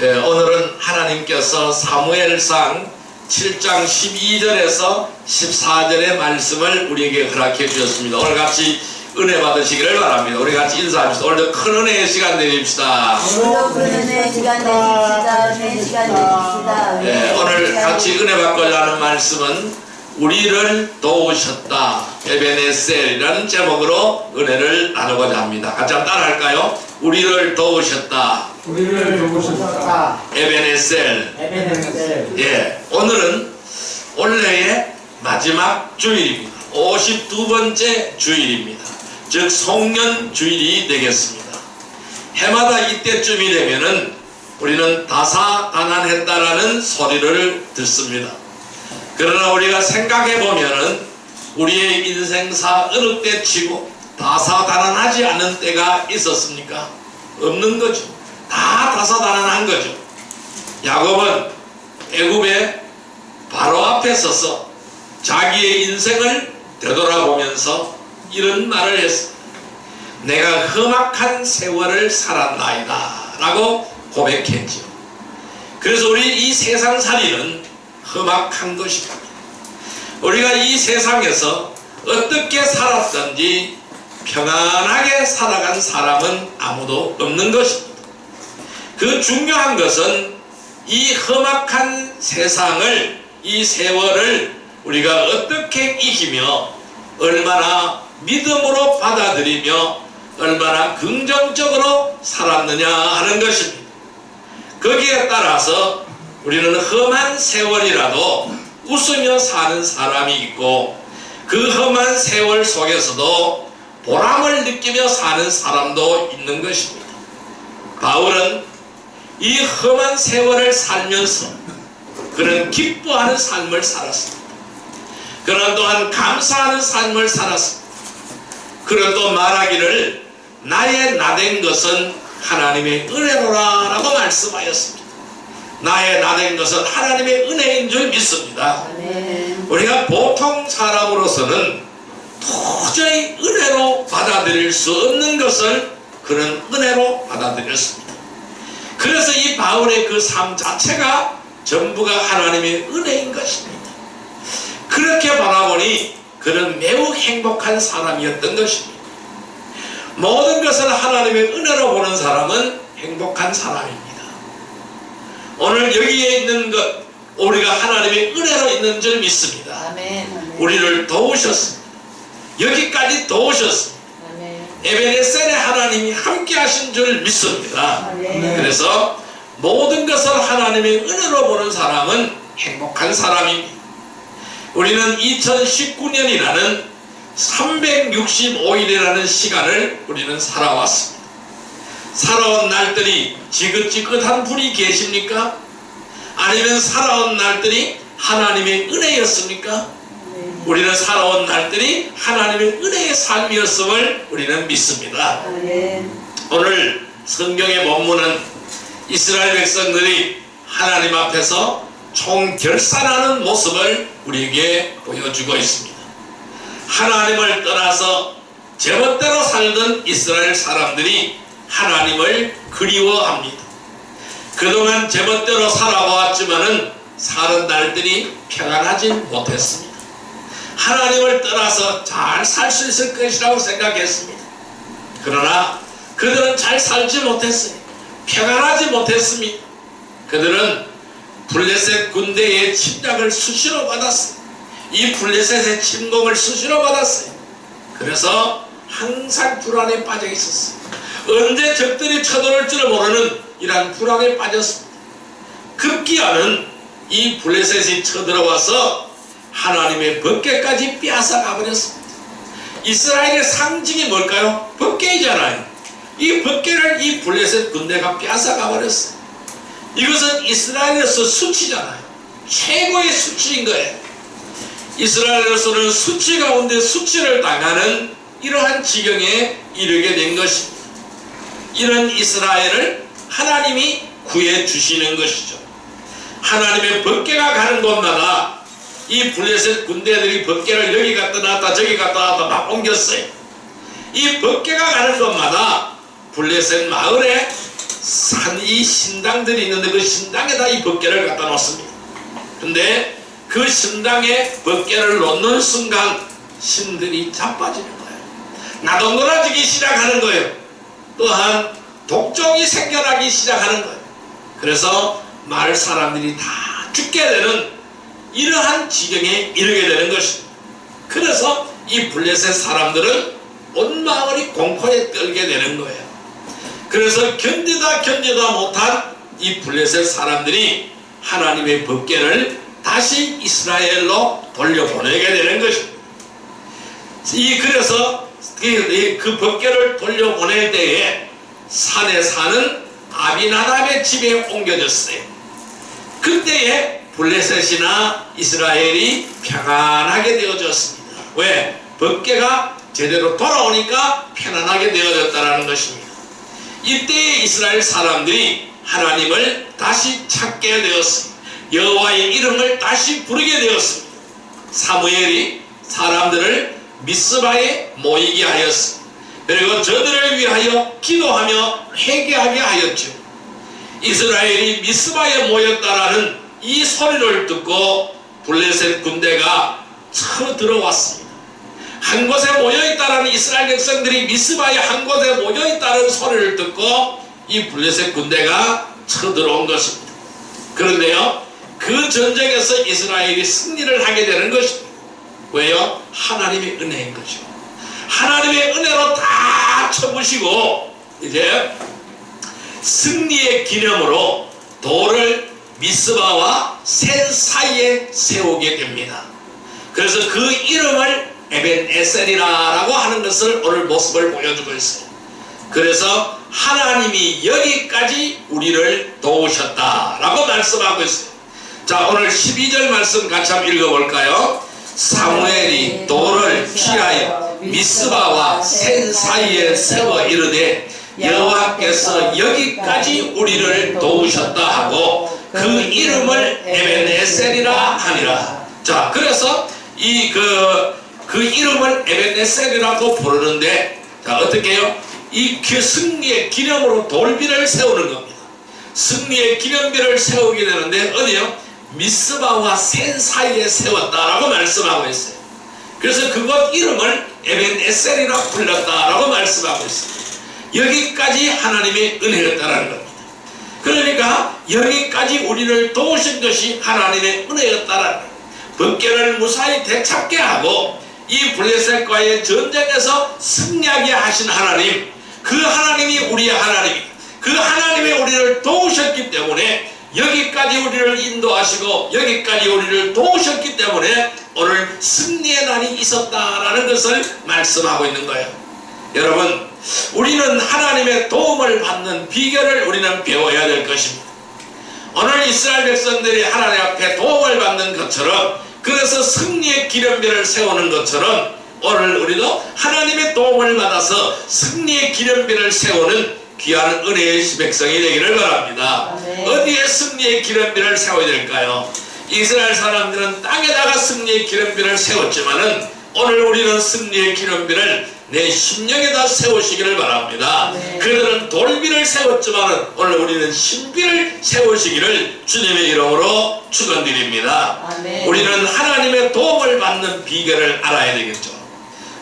오늘은 하나님께서 사무엘상 7장 12절에서 14절의 말씀을 우리에게 허락해 주셨습니다. 오늘 같이 은혜 받으시기를 바랍니다. 우리 같이 인사합시다. 오늘도 큰 은혜의 시간 내립시다. 오늘도 큰 은혜의 시간 내립시다. 은혜의 시간 내립시다. 오늘 같이 은혜 받고자 하는 말씀은 우리를 도우셨다 에베네셀이라는 제목으로 은혜를 나누고자 합니다. 같이 한번 따라할까요? 우리를 도우셨다. 우리를 도우셨다. 에베네셀. 에베네셀. 오늘은 올해의 마지막 주일입니다. 52번째 주일입니다. 즉 송년 주일이 되겠습니다. 해마다 이때쯤이 되면은 우리는 다사다난했다라는 소리를 듣습니다. 그러나 우리가 생각해 보면은 우리의 인생사 어느 때치고 다사다난하지 않은 때가 있었습니까? 없는 거죠. 다 다사다난한 거죠. 야곱은 애굽의 바로 앞에 서서 자기의 인생을 되돌아보면서 이런 말을 했습니다. 내가 험악한 세월을 살았나이다 라고 고백했죠. 그래서 우리 이 세상살이는 험악한 것입니다. 우리가 이 세상에서 어떻게 살았든지 평안하게 살아간 사람은 아무도 없는 것입니다. 그 중요한 것은 이 험악한 세상을, 이 세월을 우리가 어떻게 이기며 얼마나 믿음으로 받아들이며 얼마나 긍정적으로 살았느냐 하는 것입니다. 거기에 따라서 우리는 험한 세월이라도 웃으며 사는 사람이 있고 그 험한 세월 속에서도 보람을 느끼며 사는 사람도 있는 것입니다. 바울은 이 험한 세월을 살면서 그는 기뻐하는 삶을 살았습니다. 그는 또한 감사하는 삶을 살았습니다. 그는 또 말하기를 나의 나된 것은 하나님의 은혜로라 라고 말씀하였습니다. 나의 나된 것은 하나님의 은혜인 줄 믿습니다. 우리가 보통 사람으로서는 도저히 은혜로 받아들일 수 없는 것을 그는 은혜로 받아들였습니다. 그래서 이 바울의 그 삶 자체가 전부가 하나님의 은혜인 것입니다. 그렇게 바라보니 그는 매우 행복한 사람이었던 것입니다. 모든 것을 하나님의 은혜로 보는 사람은 행복한 사람입니다. 오늘 여기에 있는 것, 우리가 하나님의 은혜로 있는 줄 믿습니다. 우리를 도우셨습니다. 여기까지 도우셨습니다. 에베네셀의 하나님이 함께 하신 줄 믿습니다. 그래서 모든 것을 하나님의 은혜로 보는 사람은 행복한 사람입니다. 우리는 2019년이라는 365일이라는 시간을 우리는 살아왔습니다. 살아온 날들이 지긋지긋한 분이 계십니까? 아니면 살아온 날들이 하나님의 은혜였습니까? 우리는 살아온 날들이 하나님의 은혜의 삶이었음을 우리는 믿습니다. 오늘 성경의 본문은 이스라엘 백성들이 하나님 앞에서 총결산하는 모습을 우리에게 보여주고 있습니다. 하나님을 떠나서 제멋대로 살던 이스라엘 사람들이 하나님을 그리워합니다. 그동안 제멋대로 살아왔지만은 사는 날들이 평안하지 못했습니다. 하나님을 떠나서 잘 살 수 있을 것이라고 생각했습니다. 그러나 그들은 잘 살지 못했어요. 평안하지 못했습니다. 그들은 블레셋 군대의 침략을 수시로 받았어요. 이 블레셋의 침공을 수시로 받았어요. 그래서 항상 불안에 빠져 있었어요. 언제 적들이 쳐들어올 줄 모르는 이러한 불안에 빠졌습니다. 급기야는 이 블레셋이 쳐들어와서 하나님의 법궤까지 빼앗아 가버렸습니다. 이스라엘의 상징이 뭘까요? 법궤이잖아요. 이 법궤를 이 블레셋 군대가 빼앗아 가버렸어요. 이것은 이스라엘에서 수치잖아요. 최고의 수치인 거예요. 이스라엘에서는 수치 가운데 수치를 당하는 이러한 지경에 이르게 된 것입니다. 이런 이스라엘을 하나님이 구해 주시는 것이죠. 하나님의 법궤가 가는 곳마다 이 블레셋 군대들이 법궤를 여기 갖다 놨다 저기 갖다 놨다 막 옮겼어요. 이 법궤가 가는 곳마다 블레셋 마을에 산 이 신당들이 있는데 그 신당에다 이 벗개를 갖다 놓습니다. 근데 그 신당에 벗개를 놓는 순간 신들이 자빠지는 거예요. 나도 놀아지기 시작하는 거예요. 또한 독종이 생겨나기 시작하는 거예요. 그래서 마을 사람들이 다 죽게 되는 이러한 지경에 이르게 되는 것입니다. 그래서 이 블레셋 사람들은 온 마을이 공포에 떨게 되는 거예요. 그래서 견디다 못한 이 블레셋 사람들이 하나님의 법궤를 다시 이스라엘로 돌려보내게 되는 것입니다. 그래서 그 법궤를 돌려보낼 때에 산에 사는 아비나답의 집에 옮겨졌어요. 그때에 블레셋이나 이스라엘이 평안하게 되어졌습니다. 왜? 법궤가 제대로 돌아오니까 편안하게 되어졌다는 것입니다. 이때에 이스라엘 사람들이 하나님을 다시 찾게 되었습니다. 여호와의 이름을 다시 부르게 되었습니다. 사무엘이 사람들을 미스바에 모이게 하였습니다. 그리고 저들을 위하여 기도하며 회개하게 하였죠. 이스라엘이 미스바에 모였다라는 이 소리를 듣고 블레셋 군대가 쳐들어왔습니다. 한 곳에 모여있다라는 이스라엘 백성들이 미스바에 한 곳에 모여있다는 소리를 듣고 이 블레셋 군대가 쳐들어온 것입니다. 그런데요, 그 전쟁에서 이스라엘이 승리를 하게 되는 것입니다. 왜요? 하나님의 은혜인 거죠. 하나님의 은혜로 다 쳐부시고 이제 승리의 기념으로 돌을 미스바와 센 사이에 세우게 됩니다. 그래서 그 이름을 에벤에셀이라고 하는 것을 오늘 모습을 보여주고 있어요. 그래서 하나님이 여기까지 우리를 도우셨다라고 말씀하고 있어요. 자, 오늘 12절 말씀 같이 한번 읽어볼까요? 사무엘이 돌을 피하여 미스바와 센 사이에 세워 이르되 여호와께서 여기까지 우리를 도우셨다 하고 그 이름을 에벤에셀이라 하니라. 자, 그래서 그 이름을 에벤에셀이라고 부르는데, 자, 어떻게 해요? 이 승리의 기념으로 돌비를 세우는 겁니다. 승리의 기념비를 세우게 되는데 어디요? 미스바와 센 사이에 세웠다라고 말씀하고 있어요. 그래서 그곳 이름을 에벤에셀이라 불렀다라고 말씀하고 있어요. 여기까지 하나님의 은혜였다라는 겁니다. 그러니까 여기까지 우리를 도우신 것이 하나님의 은혜였다라는 거예요. 법궤를 무사히 되찾게 하고 이 블레셋과의 전쟁에서 승리하게 하신 하나님, 그 하나님이 우리의 하나님, 그 하나님이 우리를 도우셨기 때문에 여기까지 우리를 인도하시고 여기까지 우리를 도우셨기 때문에 오늘 승리의 날이 있었다라는 것을 말씀하고 있는 거예요. 여러분, 우리는 하나님의 도움을 받는 비결을 우리는 배워야 될 것입니다. 오늘 이스라엘 백성들이 하나님 앞에 도움을 받는 것처럼, 그래서 승리의 기념비를 세우는 것처럼 오늘 우리도 하나님의 도움을 받아서 승리의 기념비를 세우는 귀한 은혜의 백성이 되기를 바랍니다. 어디에 승리의 기념비를 세워야 될까요? 이스라엘 사람들은 땅에다가 승리의 기념비를 세웠지만은 오늘 우리는 승리의 기념비를 내 심령에다 세우시기를 바랍니다. 그들은 돌비를 세웠지만은 오늘 우리는 신비를 세우시기를 주님의 이름으로 축원드립니다. 우리는 하나님의 도움을 받는 비결을 알아야 되겠죠.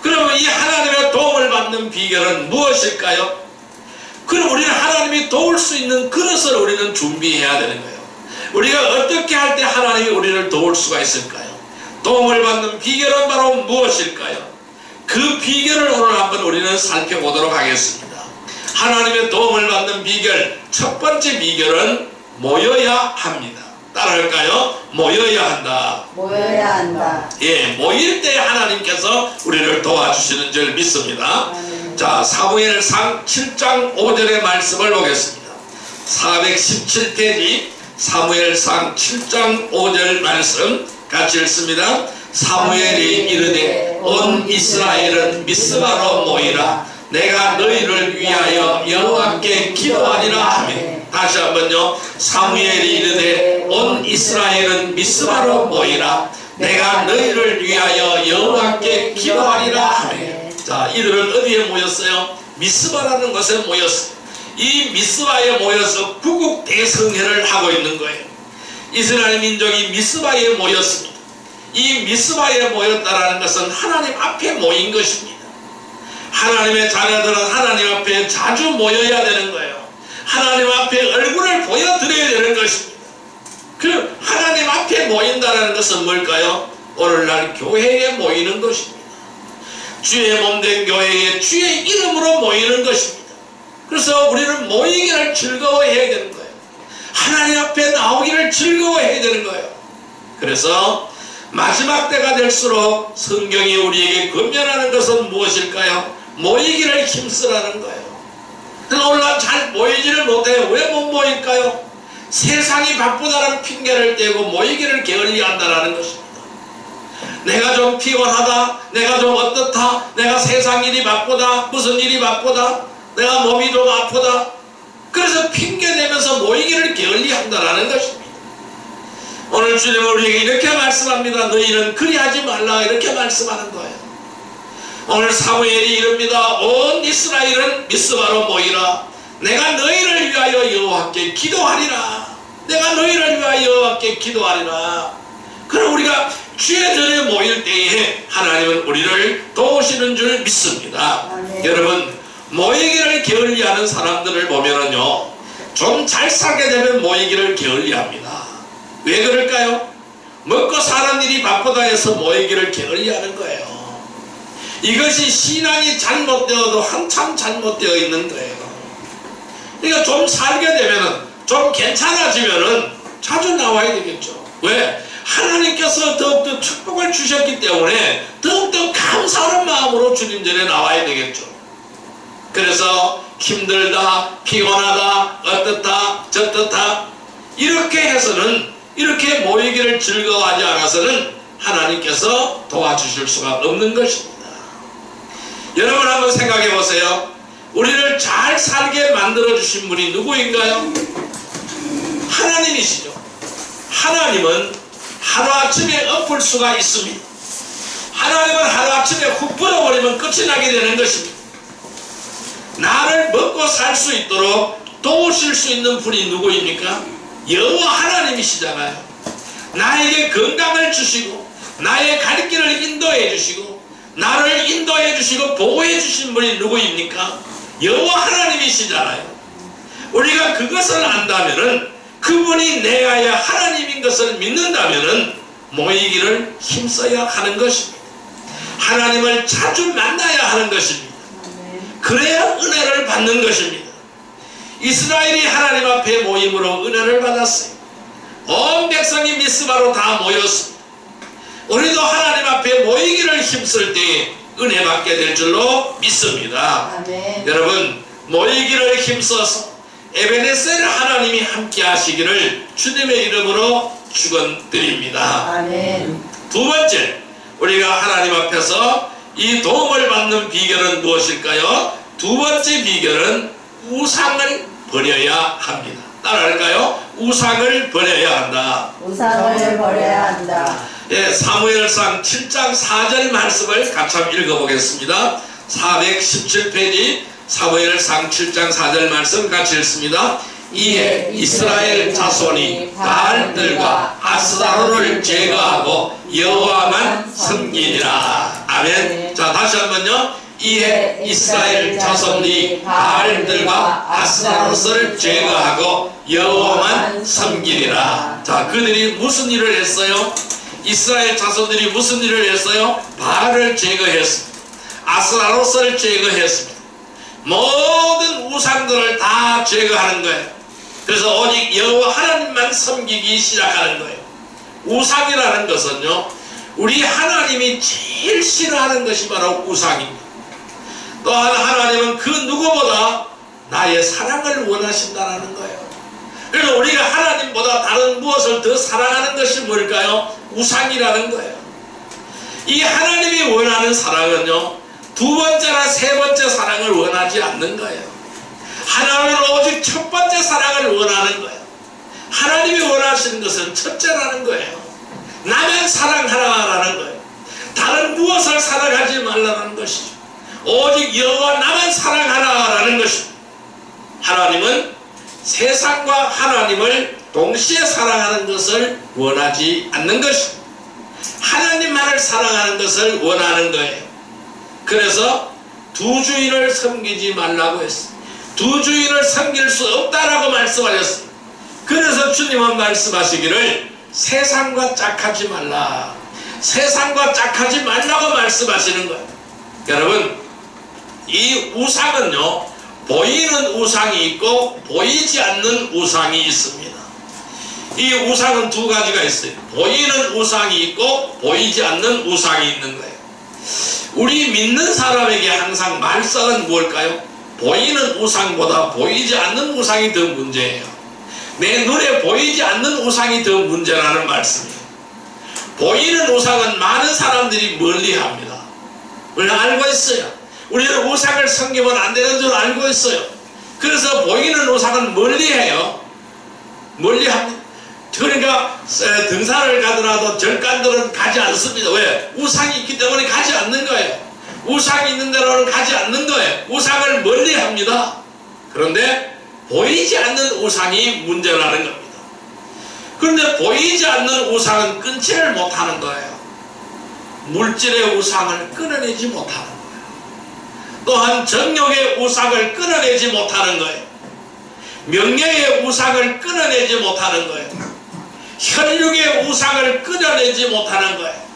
그러면 이 하나님의 도움을 받는 비결은 무엇일까요? 그럼 우리는 하나님이 도울 수 있는 그릇을 우리는 준비해야 되는 거예요. 우리가 어떻게 할 때 하나님이 우리를 도울 수가 있을까요? 도움을 받는 비결은 바로 무엇일까요? 그 비결을 오늘 한번 우리는 살펴보도록 하겠습니다. 하나님의 도움을 받는 비결, 첫 번째 비결은 모여야 합니다. 따라할까요? 모여야 한다. 모여야 한다. 예, 모일 때 하나님께서 우리를 도와주시는 줄 믿습니다. 자, 사무엘상 7장 5절의 말씀을 보겠습니다. 417페이지 사무엘상 7장 5절 말씀 같이 읽습니다. 사무엘이 이르되 온 이스라엘은 미스바로 모이라. 내가 너희를 위하여 여호와께 기도하리라 하며. 다시 한번요. 사무엘이 이르되 온 이스라엘은 미스바로 모이라. 내가 너희를 위하여 여호와께 기도하리라 하며. 자, 이들은 어디에 모였어요? 미스바라는 곳에 모였어요. 이 미스바에 모여서 구국 대성회를 하고 있는 거예요. 이스라엘 민족이 미스바에 모였습니다. 이 미스바에 모였다라는 것은 하나님 앞에 모인 것입니다. 하나님의 자녀들은 하나님 앞에 자주 모여야 되는 거예요. 하나님 앞에 얼굴을 보여드려야 되는 것입니다. 그 하나님 앞에 모인다는 것은 뭘까요? 오늘날 교회에 모이는 것입니다. 주의 몸된 교회에 주의 이름으로 모이는 것입니다. 그래서 우리는 모이기를 즐거워해야 되는 거예요. 하나님 앞에 나오기를 즐거워해야 되는 거예요. 그래서 마지막 때가 될수록 성경이 우리에게 권면하는 것은 무엇일까요? 모이기를 힘쓰라는 거예요. 오늘날 잘 모이지를 못해요. 왜 못 모일까요? 세상이 바쁘다는 핑계를 대고 모이기를 게을리한다는 것입니다. 내가 좀 피곤하다, 내가 좀 어떻다, 내가 세상 일이 바쁘다, 무슨 일이 바쁘다, 내가 몸이 좀 아프다, 그래서 핑계대면서 모이기를 게을리한다는 것입니다. 오늘 주님은 우리에게 이렇게 말씀합니다. 너희는 그리하지 말라, 이렇게 말씀하는 거예요. 오늘 사무엘이 이릅니다. 온 이스라엘은 미스바로 모이라. 내가 너희를 위하여 여호와께 기도하리라. 내가 너희를 위하여 여호와께 기도하리라. 그럼 우리가 주의 전에 모일 때에 하나님은 우리를 도우시는 줄 믿습니다. 여러분, 모이기를 게을리하는 사람들을 보면은요, 좀 잘 살게 되면 모이기를 게을리합니다. 왜 그럴까요? 먹고 사는 일이 바쁘다 해서 모이기를 게을리하는 거예요. 이것이 신앙이 잘못되어도 한참 잘못되어 있는 거예요. 그러니까 좀 살게 되면은, 좀 괜찮아지면은 자주 나와야 되겠죠. 왜? 하나님께서 더욱더 축복을 주셨기 때문에 더욱더 감사하는 마음으로 주님 전에 나와야 되겠죠. 그래서 힘들다, 피곤하다, 어떻다, 저떻다 이렇게 해서는, 이렇게 모이기를 즐거워하지 않아서는 하나님께서 도와주실 수가 없는 것입니다. 여러분 한번 생각해 보세요. 우리를 잘 살게 만들어주신 분이 누구인가요? 하나님이시죠. 하나님은 하루아침에 엎을 수가 있습니다. 하나님은 하루아침에 훅 불어버리면 끝이 나게 되는 것입니다. 나를 먹고 살 수 있도록 도우실 수 있는 분이 누구입니까? 여호와 하나님이시잖아요. 나에게 건강을 주시고 나의 갈 길을 인도해 주시고 나를 인도해 주시고 보호해 주신 분이 누구입니까? 여호와 하나님이시잖아요. 우리가 그것을 안다면은, 그분이 내가야 하나님인 것을 믿는다면은 모이기를 힘써야 하는 것입니다. 하나님을 자주 만나야 하는 것입니다. 그래야 은혜를 받는 것입니다. 이스라엘이 하나님 앞에 모임으로 은혜를 받았어요. 온 백성이 미스바로 다 모였습니다. 우리도 하나님 앞에 모이기를 힘쓸 때 은혜 받게 될 줄로 믿습니다. 아멘. 여러분, 모이기를 힘써서 에베네셀 하나님이 함께 하시기를 주님의 이름으로 축원드립니다. 아멘. 두 번째, 우리가 하나님 앞에서 이 도움을 받는 비결은 무엇일까요? 두 번째 비결은 우상을 버려야 합니다. 따라할까요? 우상을 버려야 한다. 우상을 버려야 한다. 예, 사무엘상 7장 4절 말씀을 같이 한번 읽어보겠습니다. 417페이지 사무엘상 7장 4절 말씀 같이 읽습니다. 이에 이스라엘 자손이 바알들과 아스타로를 제거하고 여호와만 섬기니라. 아멘. 자, 다시 한번요. 이에 이스라엘 자손이 바알들과 아스타로를 제거하고 여호와만 섬기니라. 자, 그들이 무슨 일을 했어요? 이스라엘 자손들이 무슨 일을 했어요? 바알을 제거했습니다. 아스타로를 제거했습니다. 모든 우상들을 다 제거하는 거예요. 그래서 오직 여호와 하나님만 섬기기 시작하는 거예요. 우상이라는 것은요, 우리 하나님이 제일 싫어하는 것이 바로 우상입니다. 또한 하나님은 그 누구보다 나의 사랑을 원하신다는 거예요. 그래서 우리가 하나님보다 다른 무엇을 더 사랑하는 것이 뭘까요? 우상이라는 거예요. 이 하나님이 원하는 사랑은요, 두 번째나 세 번째 사랑을 원하지 않는 거예요. 하나님은 오직 첫 번째 사랑을 원하는 거예요. 하나님이 원하시는 것은 첫째라는 거예요. 나만 사랑하라라는 거예요. 다른 무엇을 사랑하지 말라는 것이죠. 오직 여호와 나만 사랑하라라는 것입니다. 하나님은 세상과 하나님을 동시에 사랑하는 것을 원하지 않는 것입니다. 하나님만을 사랑하는 것을 원하는 거예요. 그래서 두 주인을 섬기지 말라고 했어요. 두 주인을 섬길 수 없다라고 말씀하셨어요. 그래서 주님은 말씀하시기를 세상과 짝하지 말라, 세상과 짝하지 말라고 말씀하시는 거예요. 여러분, 이 우상은요, 보이는 우상이 있고 보이지 않는 우상이 있습니다. 이 우상은 두 가지가 있어요. 보이는 우상이 있고 보이지 않는 우상이 있는 거예요. 우리 믿는 사람에게 항상 말썽은 무엇일까요? 보이는 우상보다 보이지 않는 우상이 더 문제예요. 내 눈에 보이지 않는 우상이 더 문제라는 말씀이에요. 보이는 우상은 많은 사람들이 멀리합니다. 우리는 알고 있어요. 우리는 우상을 섬기면 안 되는 줄 알고 있어요. 그래서 보이는 우상은 멀리해요. 멀리합니다. 그러니까 등산을 가더라도 절간들은 가지 않습니다. 왜? 우상이 있기 때문에 가지 않는 거예요. 우상이 있는 데로는 가지 않는 거예요. 우상을 멀리합니다. 그런데 보이지 않는 우상이 문제라는 겁니다. 그런데 보이지 않는 우상은 끊지를 못하는 거예요. 물질의 우상을 끊어내지 못하는 거예요. 또한 정욕의 우상을 끊어내지 못하는 거예요. 명예의 우상을 끊어내지 못하는 거예요. 혈육의 우상을 끊어내지 못하는 거예요.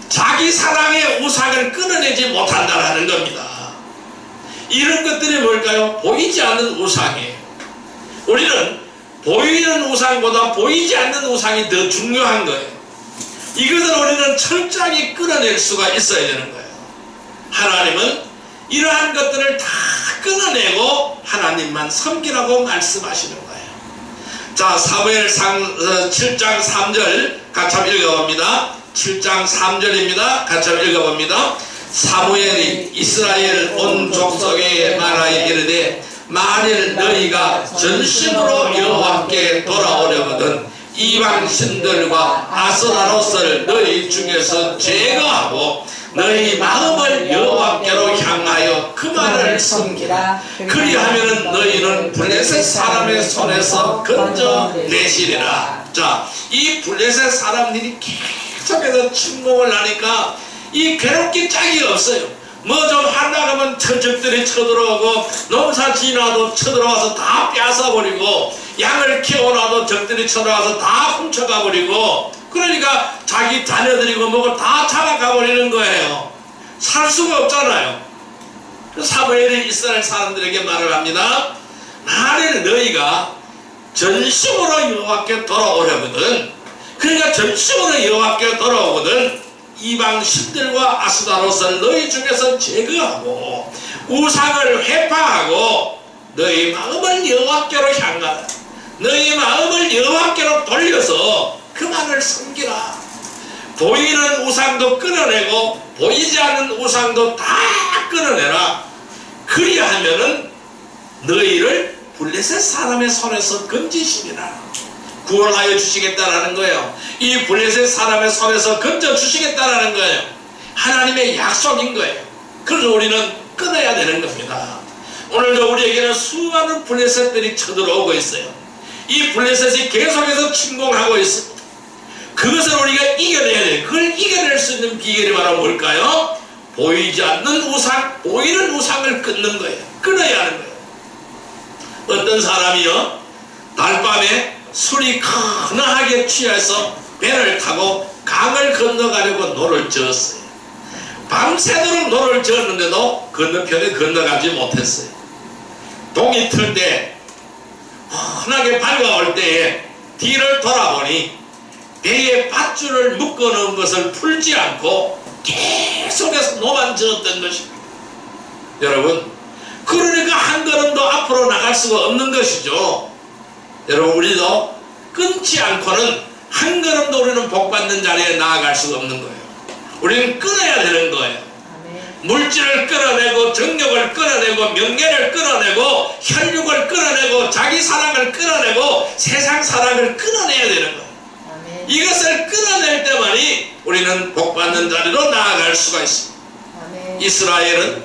자기 사랑의 우상을 끊어내지 못한다는 겁니다. 이런 것들이 뭘까요? 보이지 않는 우상이에요. 우리는 보이는 우상보다 보이지 않는 우상이 더 중요한 거예요. 이것을 우리는 철저히 끊어낼 수가 있어야 되는 거예요. 하나님은 이러한 것들을 다 끊어내고 하나님만 섬기라고 말씀하시는 거예요. 자, 사무엘상 7장 3절 같이 한번 읽어봅니다. 7장 3절입니다. 같이 한번 읽어봅니다. 사무엘이 이스라엘 온 족속에 말하여 이르되 만일 너희가 전심으로 여호와께 돌아오려거든 이방 신들과 아스라롯을 너희 중에서 제거하고 너희 마음을 여호와께로 향하여 그만을 섬기라. 그리하면은 너희는 블레셋 사람의 손에서 건져내시리라. 자, 이 블레셋 사람들이 계속해서 침공을 하니까 이 괴롭기 짝이 없어요. 뭐 좀 하려고 하면 적들이 쳐들어오고 농사 지나도 쳐들어와서 다 뺏어버리고 양을 키워놔도 적들이 쳐들어와서 다 훔쳐가버리고 그러니까 자기 자녀들이고 뭐고 다 잡아가버리는 거예요. 살 수가 없잖아요. 사무엘이 이스라엘 사람들에게 말을 합니다. 만일 너희가 전심으로 여호와께 돌아오려거든, 그러니까 전심으로 여호와께 돌아오거든 이방 신들과 아스다롯을 너희 중에서 제거하고 우상을 회파하고 너희 마음을 여호와께로 향하라. 너희 마음을 여호와께로 돌려서 그만을 섬기라. 보이는 우상도 끊어내고 보이지 않는 우상도 다 끊어내라. 그리하면은 너희를 블레셋 사람의 손에서 건지시리라. 구원하여 주시겠다라는 거예요. 이 블레셋 사람의 손에서 건져 주시겠다라는 거예요. 하나님의 약속인 거예요. 그래서 우리는 끊어야 되는 겁니다. 오늘도 우리에게는 수많은 블레셋들이 쳐들어오고 있어요. 이 블레셋이 계속해서 침공하고 있습니다. 그것을 우리가 이겨내야 돼요. 그걸 이겨낼 수 있는 비결이 바로 뭘까요? 보이지 않는 우상, 보이는 우상을 끊는 거예요. 끊어야 하는 거예요. 어떤 사람이요, 달밤에 술이 커나하게 취해서 배를 타고 강을 건너가려고 노를 저었어요. 밤새도록 노를 저었는데도 건너편에 건너가지 못했어요. 동이 틀 때 환하게 밝아올 때에 뒤를 돌아보니 배에 밧줄을 묶어놓은 것을 풀지 않고 계속해서 노만 저었던 것입니다. 여러분, 그러니까 한 걸음도 앞으로 나갈 수가 없는 것이죠. 여러분, 우리도 끊지 않고는 한 걸음도 우리는 복받는 자리에 나아갈 수가 없는 거예요. 우리는 끊어야 되는 거예요. 물질을 끊어내고 정욕을 끊어내고 명예를 끊어내고 혈육을 끊어내고 자기 사랑을 끊어내고 세상 사랑을 끊어내야 되는 거예요. 이것을 끊어낼 때만이 우리는 복받는 자리로 나아갈 수가 있습니다. 이스라엘은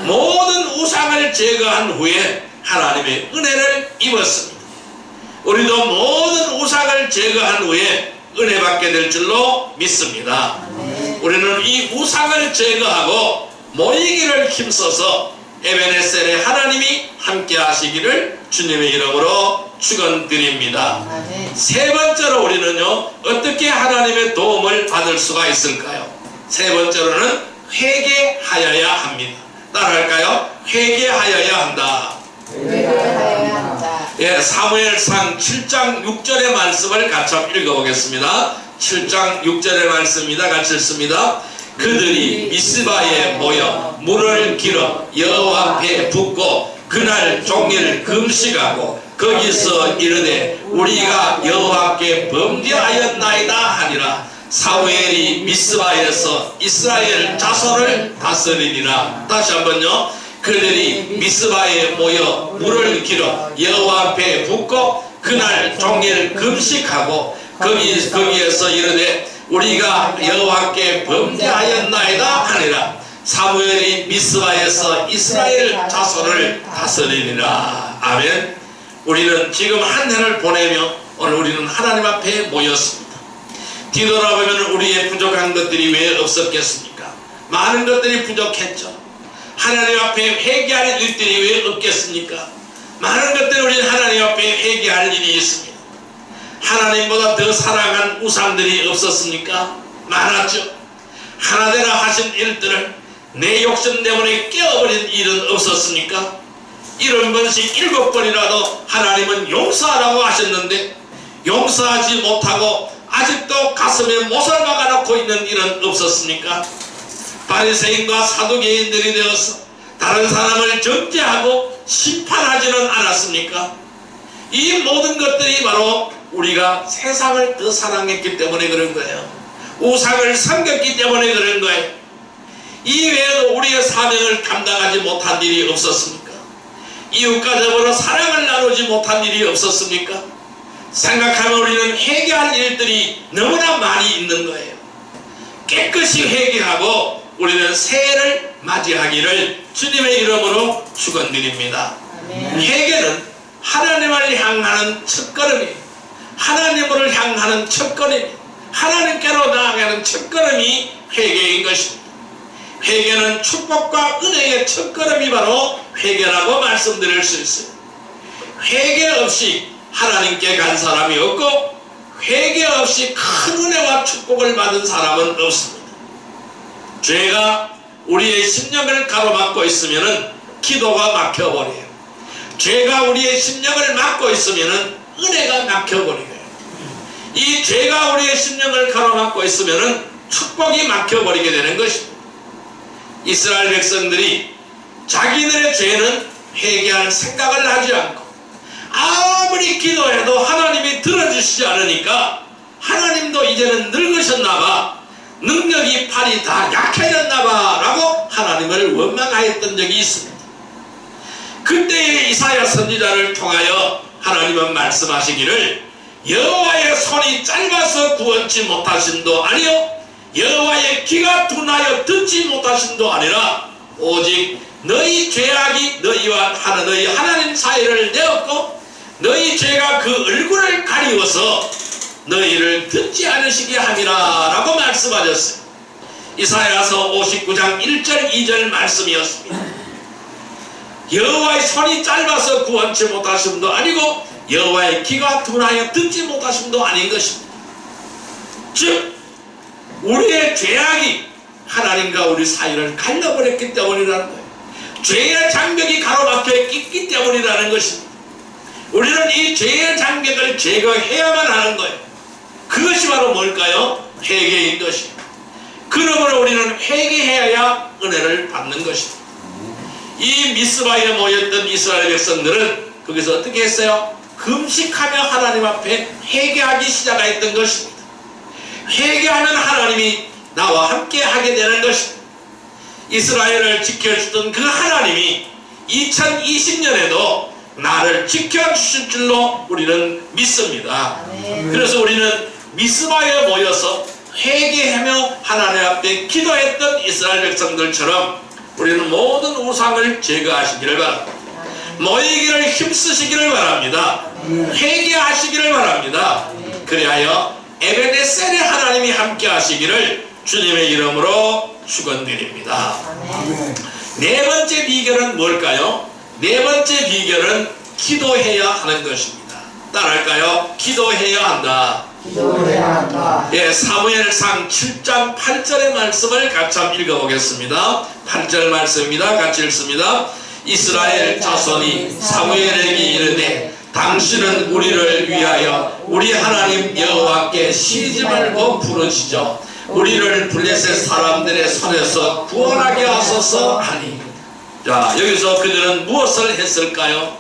모든 우상을 제거한 후에 하나님의 은혜를 입었습니다. 우리도 모든 우상을 제거한 후에 은혜 받게 될 줄로 믿습니다. 우리는 이 우상을 제거하고 모이기를 힘써서 에베네셀에 하나님이 함께 하시기를 주님의 이름으로 축원드립니다. 세 번째로 우리는요, 어떻게 하나님의 도움을 받을 수가 있을까요? 세 번째로는 회개하여야 합니다. 따라할까요? 회개하여야 한다. 회개하여야 한다. 예, 사무엘상 7장 6절의 말씀을 같이 읽어보겠습니다. 7장 6절의 말씀입니다. 같이 읽습니다. 그들이 미스바에 모여 물을 길어 여호와 앞에 붓고 그날 종일 금식하고 거기서 이르되 우리가 여호와께 범죄하였나이다 하니라. 사무엘이 미스바에서 이스라엘 자손을 다스리니라. 다시 한번요. 그들이 미스바에 모여 물을 길어 여호와 앞에 붓고 그날 종일 금식하고 거기에서 이르되 우리가 여호와께 범죄하였나이다 하니라. 사무엘이 미스바에서 이스라엘 자손을 다스리니라. 아멘. 우리는 지금 한 해를 보내며 오늘 우리는 하나님 앞에 모였습니다. 뒤돌아보면 우리의 부족한 것들이 왜 없었겠습니까? 많은 것들이 부족했죠. 하나님 앞에 회개할 일들이 왜 없겠습니까? 많은 것들을 우리는 하나님 앞에 회개할 일이 있습니다. 하나님보다 더 사랑한 우상들이 없었습니까? 많았죠. 하나되라 하신 일들을 내 욕심 때문에 깨어버린 일은 없었습니까? 70번씩 7번이라도 하나님은 용서하라고 하셨는데 용서하지 못하고 아직도 가슴에 못을 박아놓고 있는 일은 없었습니까? 바리새인과 사두개인들이 되어서 다른 사람을 정죄하고 심판하지는 않았습니까? 이 모든 것들이 바로 우리가 세상을 더 사랑했기 때문에 그런 거예요. 우상을 섬겼기 때문에 그런 거예요. 이 외에도 우리의 사명을 감당하지 못한 일이 없었습니까? 이웃과 더불어 사랑을 나누지 못한 일이 없었습니까? 생각하면 우리는 회개할 일들이 너무나 많이 있는 거예요. 깨끗이 회개하고 우리는 새해를 맞이하기를 주님의 이름으로 축원드립니다. 회개는 하나님을 향하는 첫걸음이에요. 하나님을 향하는 첫걸음이에요. 하나님께로 나아가는 첫걸음이 회개인 것입니다. 회개는 축복과 은혜의 첫걸음이 바로 회개라고 말씀드릴 수 있어요. 회개 없이 하나님께 간 사람이 없고 회개 없이 큰 은혜와 축복을 받은 사람은 없습니다. 죄가 우리의 심령을 가로막고 있으면 기도가 막혀버려요. 죄가 우리의 심령을 막고 있으면 은혜가 막혀버려요. 이 죄가 우리의 심령을 가로막고 있으면 축복이 막혀버리게 되는 것입니다. 이스라엘 백성들이 자기들의 죄는 회개할 생각을 하지 않고 아무리 기도해도 하나님이 들어주시지 않으니까 하나님도 이제는 늙으셨나봐, 능력이 팔이 다 약해졌나봐 라고 하나님을 원망하였던 적이 있습니다. 그때의 이사야 선지자를 통하여 하나님은 말씀하시기를 여호와의 손이 짧아서 구원치 못하신도 아니요 여호와의 귀가 둔하여 듣지 못하신도 아니라 오직 너희 죄악이 너희와 너희 하나님 사이를 내었고 너희 죄가 그 얼굴을 가리워서 너희를 듣지 않으시게 함이라 라고 말씀하셨어요. 이사야서 59장 1절 2절 말씀이었습니다. 여호와의 손이 짧아서 구원치 못하심도 아니고 여호와의 귀가 둔하여 듣지 못하심도 아닌 것입니다. 즉 우리의 죄악이 하나님과 우리 사이를 갈라버렸기 때문이라는 거예요. 죄의 장벽이 가로막혀 있기 때문이라는 것입니다. 우리는 이 죄의 장벽을 제거해야만 하는 거예요. 그것이 바로 뭘까요? 회개인 것입니다. 그러므로 우리는 회개해야 은혜를 받는 것입니다. 이 미스바에 모였던 이스라엘 백성들은 거기서 어떻게 했어요? 금식하며 하나님 앞에 회개하기 시작했던 것입니다. 회개하면 하나님이 나와 함께 하게 되는 것입니다. 이스라엘을 지켜주던 그 하나님이 2020년에도 나를 지켜주실 줄로 우리는 믿습니다. 그래서 우리는 미스바에 모여서 회개하며 하나님 앞에 기도했던 이스라엘 백성들처럼 우리는 모든 우상을 제거하시기를 바랍니다. 모이기를 힘쓰시기를 바랍니다. 회개하시기를 바랍니다. 그리하여 에베네셀의 하나님이 함께 하시기를 주님의 이름으로 축원드립니다. 네 번째 비결은 뭘까요? 네 번째 비결은 기도해야 하는 것입니다. 따라할까요? 기도해야 한다. 기도해야 한다. 예, 사무엘상 7장 8절의 말씀을 같이 한번 읽어보겠습니다. 8절 말씀입니다. 같이 읽습니다. 이스라엘 자손이 사무엘에게 이르되 당신은 우리를 위하여 우리 하나님 여호와께 쉬지 말고 부르시죠. 우리를 블레셋 사람들의 손에서 구원하게 하소서 하니. 자, 여기서 그들은 무엇을 했을까요?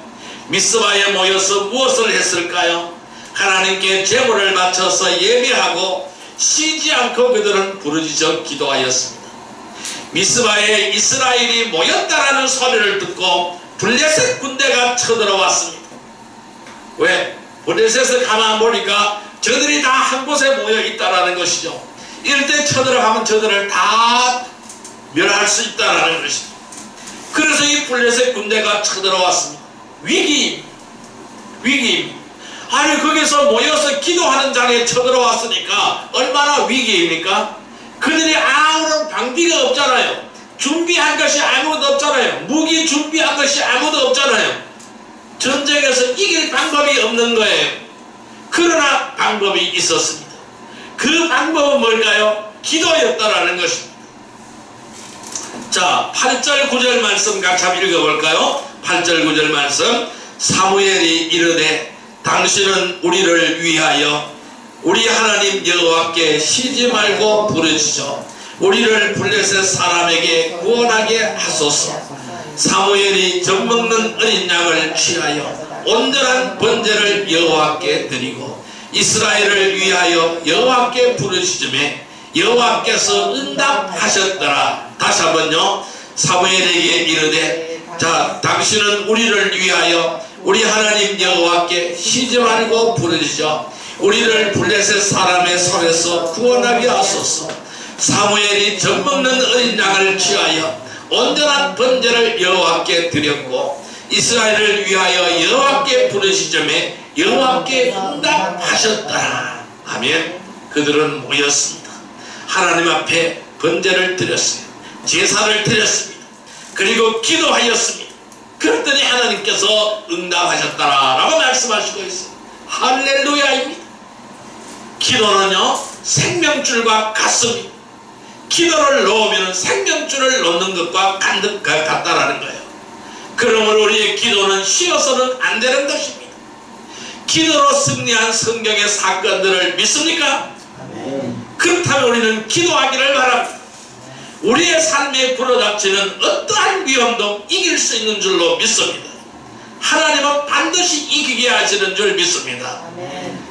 미스바에 모여서 무엇을 했을까요? 하나님께 제물을 바쳐서 예배하고 쉬지 않고 그들은 부르짖어 기도하였습니다. 미스바에 이스라엘이 모였다라는 소리를 듣고 블레셋 군대가 쳐들어왔습니다. 왜? 블레셋을 가만 보니까 저들이 다 한 곳에 모여 있다라는 것이죠. 이럴 때 쳐들어가면 저들을 다 멸할 수 있다라는 것이죠. 그래서 이 블레셋 군대가 쳐들어왔습니다. 위기입니다. 아니 거기서 모여서 기도하는 장에 쳐들어왔으니까 얼마나 위기입니까? 그들이 아무런 방비가 없잖아요. 준비한 것이 아무것도 없잖아요. 무기 준비한 것이 아무것도 없잖아요. 전쟁에서 이길 방법이 없는 거예요. 그러나 방법이 있었습니다. 그 방법은 뭘까요? 기도였다라는 것입니다. 자, 8절 9절 말씀 같이 한번 읽어볼까요? 8절 9절 말씀. 사무엘이 이르되 당신은 우리를 위하여 우리 하나님 여호와께 쉬지 말고 부르짖어 우리를 블레셋 사람에게 구원하게 하소서. 사무엘이 젖먹는 어린 양을 취하여 온전한 번제를 여호와께 드리고 이스라엘을 위하여 여호와께 부르짖음에 여호와께서 응답하셨더라. 다시 한번요. 사무엘에게 이르되 자, 당신은 우리를 위하여 우리 하나님 여호와께 쉬지 말고 부르짖어 우리를 블레셋 사람의 손에서 구원하게 하소서. 사무엘이 젖먹는 어린 양을 취하여 온전한 번제를 여호와께 드렸고 이스라엘을 위하여 여호와께 부르짖음에 여호와께 응답하셨더라. 아멘. 그들은 모였습니다. 하나님 앞에 번제를 드렸어요. 제사를 드렸습니다. 그리고 기도하였습니다. 그랬더니 하나님께서 응답하셨더라 라고 말씀하시고 있어요. 할렐루야입니다. 기도는요 생명줄과 같습니다. 기도를 놓으면 생명줄을 놓는 것과 같다라는 거예요. 그러므로 우리의 기도는 쉬어서는 안 되는 것입니다. 기도로 승리한 성경의 사건들을 믿습니까? 그렇다면 우리는 기도하기를 바랍니다. 우리의 삶에 불어닥치는 어떠한 위험도 이길 수 있는 줄로 믿습니다. 하나님은 반드시 이기게 하시는 줄 믿습니다.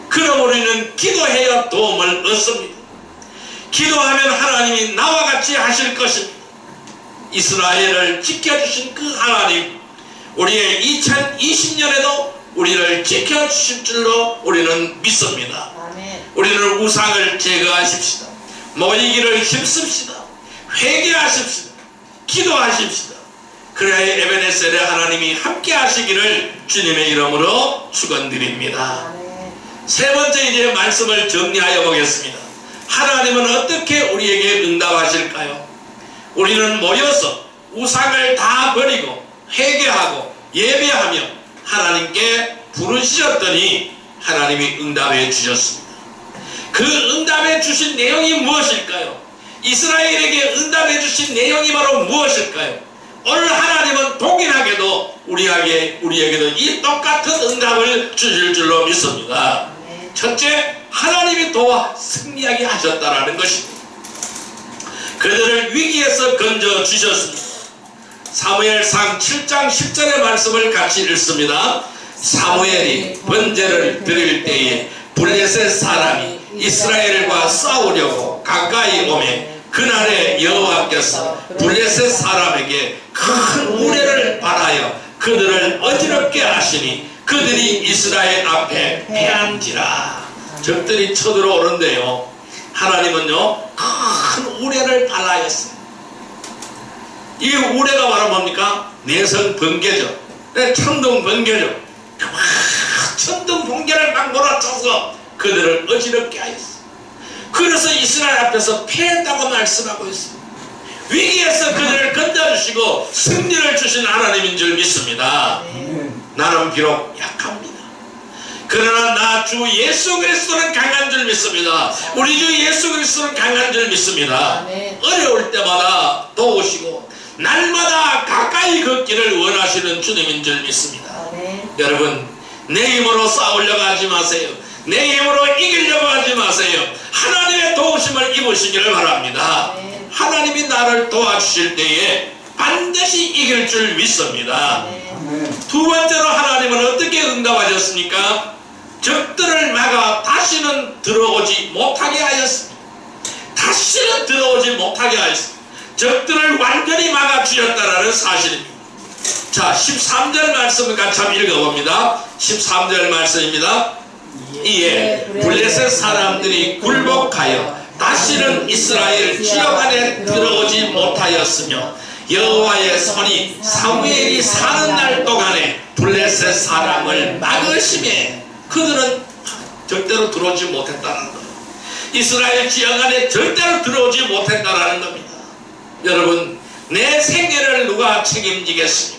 그럼 우리는 기도해야 도움을 얻습니다. 기도하면 하나님이 나와 같이 하실 것입니다. 이스라엘을 지켜주신 그 하나님, 우리의 2020년에도 우리를 지켜주실 줄로 우리는 믿습니다. 우리는 우상을 제거하십시다. 모이기를 힘씁시다. 회개하십시다. 기도하십시다. 그래야 에베네셀의 하나님이 함께 하시기를 주님의 이름으로 축원드립니다. 세 번째 이제 말씀을 정리하여 보겠습니다. 하나님은 어떻게 우리에게 응답하실까요? 우리는 모여서 우상을 다 버리고 회개하고 예배하며 하나님께 부르시었더니 하나님이 응답해 주셨습니다. 그 응답해 주신 내용이 무엇일까요? 이스라엘에게 응답해 주신 내용이 바로 무엇일까요? 오늘 하나님은 동일하게도 우리에게도 이 똑같은 응답을 주실 줄로 믿습니다. 첫째, 하나님이 도와 승리하게 하셨다라는 것입니다. 그들을 위기에서 건져 주셨습니다. 사무엘상 7장 10절의 말씀을 같이 읽습니다. 사무엘이 번제를 드릴 때에 블레셋 사람이 이스라엘과 싸우려고 가까이 오매 그날에 여호와께서 블레셋 사람에게 큰 우레를 발하여 그들을 어지럽게 하시니 그들이 이스라엘 앞에 패한지라. 적들이 쳐들어오는데요, 하나님은요 큰 우레를 발하였어요. 이 우레가 바로 뭡니까? 내성 번개죠. 천둥 번개죠. 천둥 번개를 막 몰아쳐서 그들을 어지럽게 하였어. 그래서 이스라엘 앞에서 패했다고 말씀하고 있습니다. 위기에서 그들을 건져주시고 승리를 주신 하나님인 줄 믿습니다. 나는 비록 약합니다. 그러나 나 주 예수 그리스도는 강한 줄 믿습니다. 우리 주 예수 그리스도는 강한 줄 믿습니다. 어려울 때마다 도우시고 날마다 가까이 걷기를 원하시는 주님인 줄 믿습니다. 여러분, 내 힘으로 싸우려고 하지 마세요. 내 힘으로 이기려고 하지 마세요. 하나님의 도우심을 입으시기를 바랍니다. 하나님이 나를 도와주실 때에 반드시 이길 줄 믿습니다. 두 번째로 하나님은 어떻게 응답하셨습니까? 적들을 막아 다시는 들어오지 못하게 하였습니다. 다시는 들어오지 못하게 하였습니다. 적들을 완전히 막아 주셨다라는 사실입니다. 자, 13절 말씀을 같이 한번 읽어봅니다. 13절 말씀입니다. 이에 블레셋 사람들이 굴복하여 다시는 이스라엘 지역 안에 들어오지 못하였으며 여호와의 손이 사무엘이 사는 날 동안에 블레셋 사람을 막으심에 그들은 절대로 들어오지 못했다는 거예요. 이스라엘 지역 안에 절대로 들어오지 못했다는 겁니다. 여러분, 내 생애를 누가 책임지겠습니까?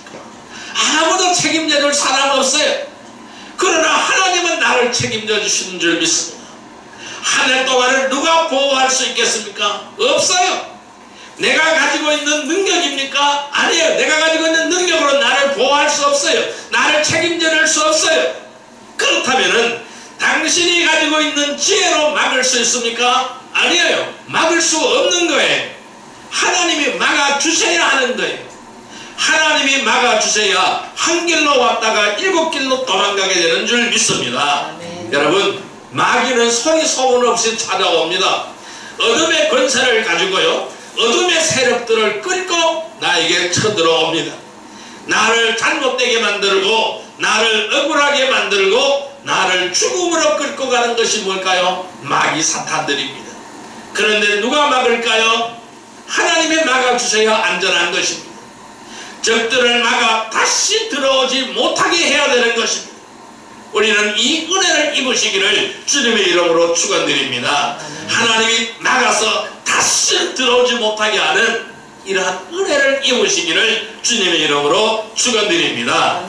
아무도 책임져 줄 사람 없어요. 그러나 하나님은 나를 책임져 주시는 줄 믿습니다. 한 해 동안을 누가 보호할 수 있겠습니까? 없어요. 내가 가지고 있는 능력입니까? 아니에요. 내가 가지고 있는 능력으로 나를 보호할 수 없어요. 나를 책임져 줄 수 없어요. 그렇다면은 당신이 가지고 있는 지혜로 막을 수 있습니까? 아니에요. 막을 수 없는 거예요. 하나님이 막아주셔야 하는 거예요. 하나님이 막아주셔야 한 길로 왔다가 7길로 도망가게 되는 줄 믿습니다. 여러분, 마귀는 소리 소문 없이 찾아옵니다. 어둠의 권세를 가지고요, 어둠의 세력들을 끌고 나에게 쳐들어옵니다. 나를 잘못되게 만들고 나를 억울하게 만들고 나를 죽음으로 끌고 가는 것이 뭘까요? 마귀 사탄들입니다. 그런데 누가 막을까요? 하나님이 막아주셔야 안전한 것입니다. 적들을 막아 다시 들어오지 못하게 해야 되는 것입니다. 우리는 이 은혜를 입으시기를 주님의 이름으로 축원드립니다. 하나님이 막아서 다시 들어오지 못하게 하는 이러한 은혜를 입으시기를 주님의 이름으로 축원드립니다.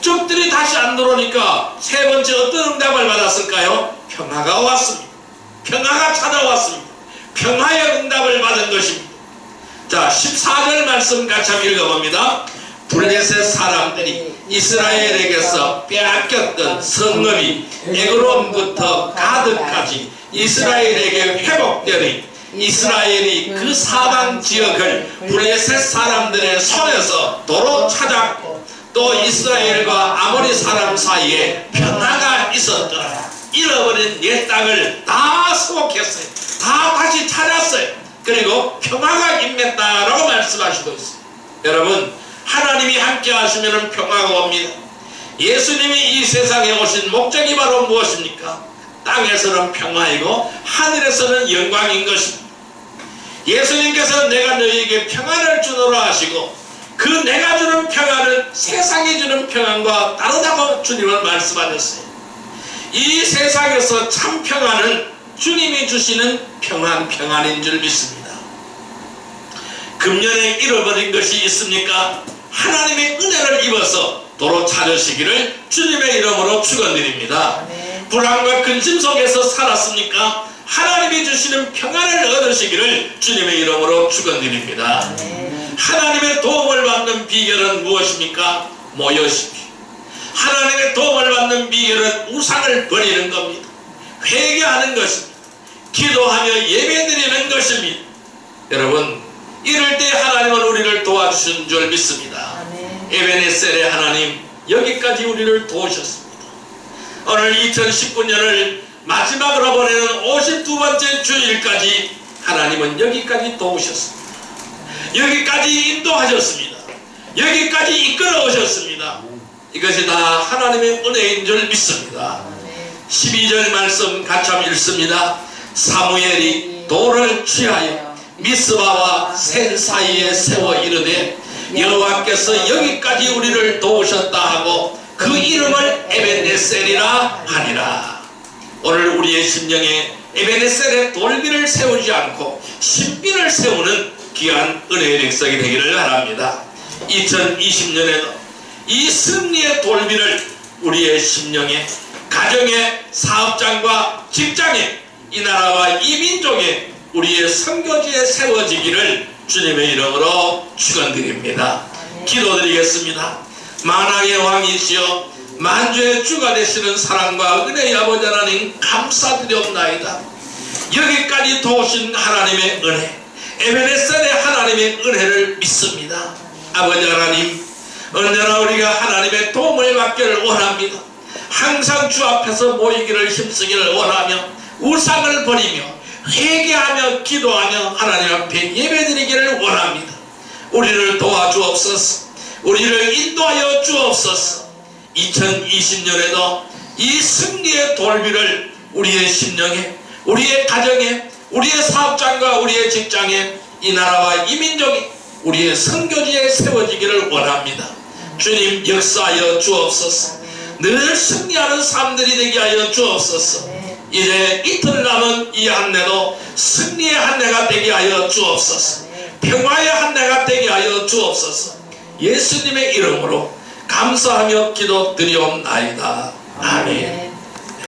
적들이 다시 안 들어오니까 세 번째 어떤 응답을 받았을까요? 평화가 왔습니다. 평화가 찾아왔습니다. 평화의 응답을 받은 것입니다. 자, 14절 말씀 같이 한번 읽어봅니다. 블레셋 사람들이 이스라엘에게서 빼앗겼던 성읍이 에그론부터 가드까지 이스라엘에게 회복되니 이스라엘이 그 사방 지역을 블레셋 사람들의 손에서 도로 찾았고 또 이스라엘과 아모리 사람 사이에 평화가 있었더라. 잃어버린 옛 땅을 다 수복했어요. 다 다시 찾았어요. 그리고 평화가 임했다라고 말씀하시고 있어요. 여러분, 하나님이 함께 하시면 평화가 옵니다. 예수님이 이 세상에 오신 목적이 바로 무엇입니까? 땅에서는 평화이고 하늘에서는 영광인 것입니다. 예수님께서 내가 너희에게 평안을 주노라 하시고 그 내가 주는 평안은 세상이 주는 평안과 다르다고 주님은 말씀하셨어요. 이 세상에서 참 평안은 주님이 주시는 평안인 줄 믿습니다. 금년에 잃어버린 것이 있습니까? 하나님의 은혜를 입어서 도로 찾으시기를 주님의 이름으로 축원드립니다. 불안과 근심 속에서 살았습니까? 하나님이 주시는 평안을 얻으시기를 주님의 이름으로 축원드립니다. 하나님의 도움을 받는 비결은 무엇입니까? 모여십시오. 하나님의 도움을 받는 비결은 우상을 버리는 겁니다. 회개하는 것입니다. 기도하며 예배드리는 것입니다. 여러분, 이럴 때 하나님은 우리를 도와주신 줄 믿습니다. 에베네셀의 하나님, 여기까지 우리를 도우셨습니다. 오늘 2019년을 마지막으로 보내는 52번째 주일까지 하나님은 여기까지 도우셨습니다. 여기까지 인도하셨습니다. 여기까지 이끌어 오셨습니다. 이것이 다 하나님의 은혜인 줄 믿습니다. 12절 말씀 같이 한번 읽습니다. 사무엘이 돌을 취하여 미스바와 셀 사이에 세워 이르되 여호와께서 여기까지 우리를 도우셨다 하고 그 이름을 에벤네셀이라 하니라. 오늘 우리의 심령에 에벤네셀의 돌비를 세우지 않고 신비를 세우는 귀한 은혜의 백성이 되기를 바랍니다. 2020년에도 이 승리의 돌비를 우리의 심령에, 가정에, 사업장과 직장에, 이 나라와 이 민족에, 우리의 선교지에 세워지기를 주님의 이름으로 축원드립니다. 기도드리겠습니다. 만왕의 왕이시여 만주의 주가 되시는 사랑과 은혜의 아버지 하나님 감사드리옵나이다. 여기까지 도우신 하나님의 은혜, 에베네셀의 하나님의 은혜를 믿습니다. 아버지 하나님, 언제나 우리가 하나님의 도움을 받기를 원합니다. 항상 주 앞에서 모이기를 힘쓰기를 원하며 우상을 버리며 회개하며 기도하며 하나님 앞에 예배드리기를 원합니다. 우리를 도와주옵소서. 우리를 인도하여 주옵소서. 2020년에도 이 승리의 돌비를 우리의 심령에, 우리의 가정에, 우리의 사업장과 우리의 직장에, 이 나라와 이 민족이 우리의 선교지에 세워지기를 원합니다. 주님 역사하여 주옵소서. 늘 승리하는 삶들이 되게 하여 주옵소서. 이제 이틀 남은 이 한 해도 승리의 한 해가 되게 하여 주옵소서. 평화의 한 해가 되게 하여 주옵소서. 예수님의 이름으로 감사하며 기도드리옵나이다. 아멘.